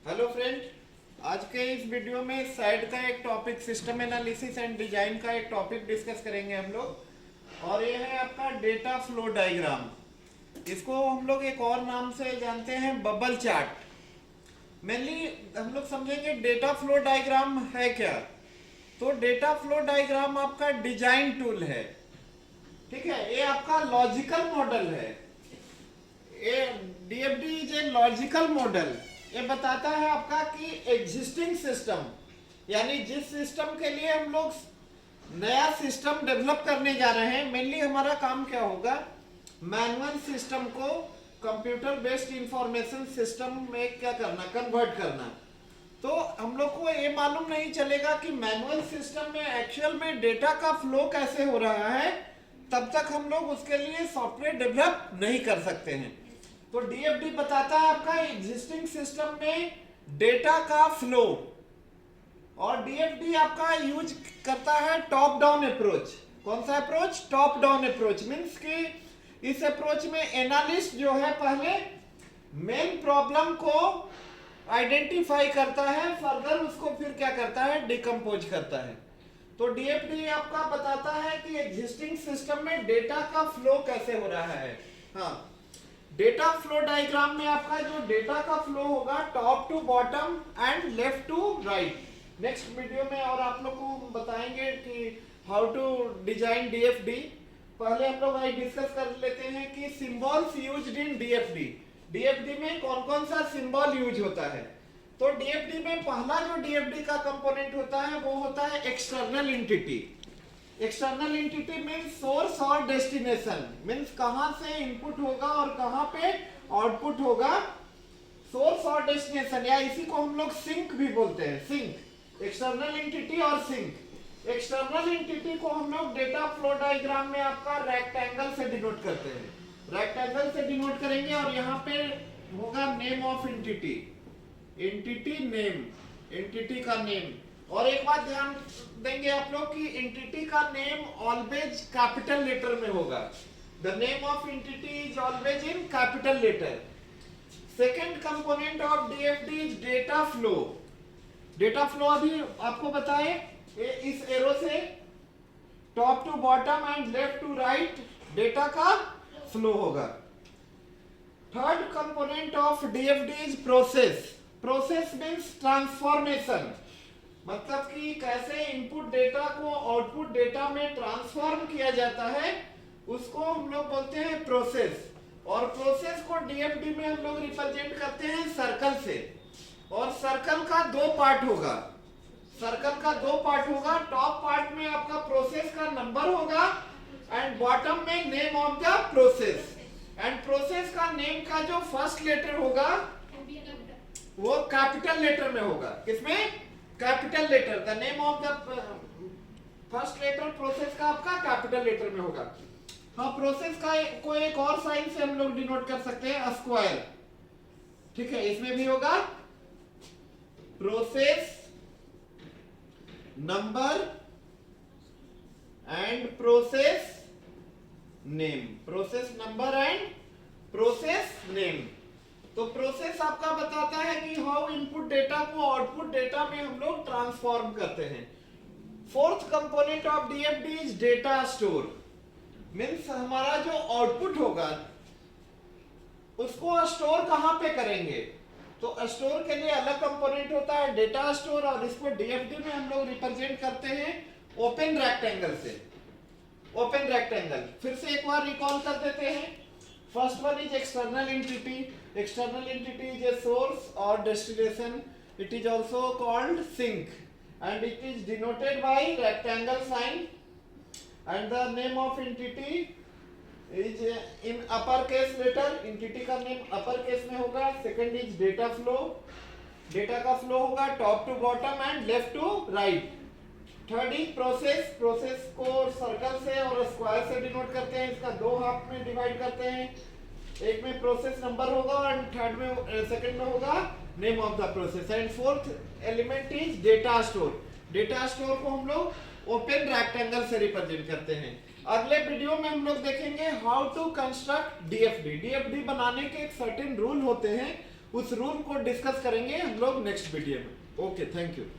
Hello friend, आज के इस वीडियो में साइड का एक topic system analysis and design का एक टॉपिक डिस्कस करेंगे हम लोग। और ये है आपका डेटा फ्लो डायग्राम। इसको हम लोग एक और नाम से जानते हैं बबल चार्ट। मेनली हम लोग समझेंगे डेटा फ्लो डायग्राम है क्या। तो डेटा फ्लो डायग्राम आपका डिजाइन टूल है, ठीक है। ये आपका लॉजिकल मॉडल है। ये DFD is a logical model. ये बताता है आपका कि एग्जिस्टिंग सिस्टम, यानी जिस सिस्टम के लिए हम लोग नया सिस्टम डेवलप करने जा रहे हैं, मेनली हमारा काम क्या होगा, मैनुअल सिस्टम को कंप्यूटर बेस्ड इंफॉर्मेशन सिस्टम में क्या करना, कन्वर्ट करना। तो हम लोग को ये मालूम नहीं चलेगा कि मैनुअल सिस्टम में एक्चुअल में डेटा का फ्लो कैसे हो रहा है, तब तक हम लोग उसके लिए सॉफ्टवेयर डेवलप नहीं कर सकते हैं। तो डीएफडी बताता है आपका एग्जिस्टिंग सिस्टम में डेटा का फ्लो। और डीएफडी आपका यूज करता है टॉप डाउन अप्रोच। कौन सा approach? Top down approach. Means कि इस अप्रोच में एनालिस्ट जो है पहले मेन प्रॉब्लम को आइडेंटिफाई करता है, फर्दर उसको फिर क्या करता है, डिकम्पोज करता है। तो डीएफडी आपका बताता है कि एग्जिस्टिंग सिस्टम में डेटा का फ्लो कैसे हो रहा है। हाँ, डेटा फ्लो डायग्राम में आपका जो डेटा का फ्लो होगा top to bottom and left to right. Next video में और आप लोग को बताएंगे कि हाउ टू डिजाइन डीएफडी। पहले हम लोग आज डिस्कस कर लेते हैं कि symbols used in DFD. DFD में कौन कौन सा सिंबल यूज होता है। तो डीएफडी में पहला जो डीएफडी का कंपोनेंट होता है वो होता है external entity. External entity means source और डेस्टिनेशन, मीन्स कहां से इनपुट होगा और कहां पे आउटपुट होगा, सोर्स और डेस्टिनेशन, या इसी को हम लोग सिंक भी बोलते हैं। सिंक, एक्सटर्नल एंटिटी और सिंक। एक्सटर्नल एंटिटी को हम लोग डेटा फ्लो डायग्राम में आपका रेक्टेंगल से डिनोट करते हैं। रेक्टेंगल से डिनोट करेंगे और यहाँ पे होगा name of entity, entity name, entity का नेम। और एक बात ध्यान देंगे आप लोग कि एंटिटी का नेम ऑलवेज कैपिटल लेटर में होगा। The name of entity is always in capital letter. Second component of DFD is data flow. Data flow अभी आपको बताए, इस एरो से top to bottom and left to right data का flow होगा। Third component of DFD is process. Process means transformation, मतलब कि कैसे इनपुट डेटा को आउटपुट डेटा में ट्रांसफॉर्म किया जाता है, उसको हम लोग बोलते हैं प्रोसेस। और प्रोसेस को डीएफडी में हम लोग रिप्रेजेंट करते हैं सर्कल से। और सर्कल का दो पार्ट होगा, सर्कल का दो पार्ट होगा। टॉप पार्ट में आपका प्रोसेस का नंबर होगा एंड बॉटम में name of the process. And process का नेम का जो फर्स्ट लेटर होगा वो कैपिटल लेटर में होगा। किसमें? Capital letter. The name of the first letter process का आपका कैपिटल लेटर में होगा। हाँ, प्रोसेस का को एक और साइन से हम लोग डिनोट कर सकते हैं, स्क्वायर, ठीक है। इसमें भी होगा process number and process name, process number and process name. तो प्रोसेस आपका बताता है कि हाउ इनपुट डेटा को आउटपुट डेटा में हम लोग ट्रांसफॉर्म करते हैं। Fourth component of DFD is data store. Means हमारा जो आउटपुट होगा उसको स्टोर कहां पे करेंगे। तो स्टोर के लिए अलग कंपोनेंट होता है डेटा स्टोर, और इसको डीएफडी में हम लोग रिप्रेजेंट करते हैं ओपन रेक्टेंगल से। ओपन रेक्टेंगल फिर से एक बार रिकॉल कर देते हैं। First one is external entity. External entity is a source or destination. It is also called sink and it is denoted by rectangle sign. And the name of entity is in uppercase letter. Entity का name uppercase में होगा। Second is data flow. Data का flow होगा top to bottom and left to right. Third is process. Process को circle से और square से denote करते हैं। इसका दो हाफ में डिवाइड करते हैं, एक में प्रोसेस नंबर होगा और थर्ड में सेकंड में होगा name of the process. And fourth element is data store. Data store को हम लोग ओपन रेक्टेंगल से रिप्रेजेंट करते हैं। अगले वीडियो में हम लोग देखेंगे how to construct DFD. DFD बनाने के एक सर्टेन रूल होते हैं, उस रूल को डिस्कस करेंगे हम लोग नेक्स्ट वीडियो में। Okay, thank you.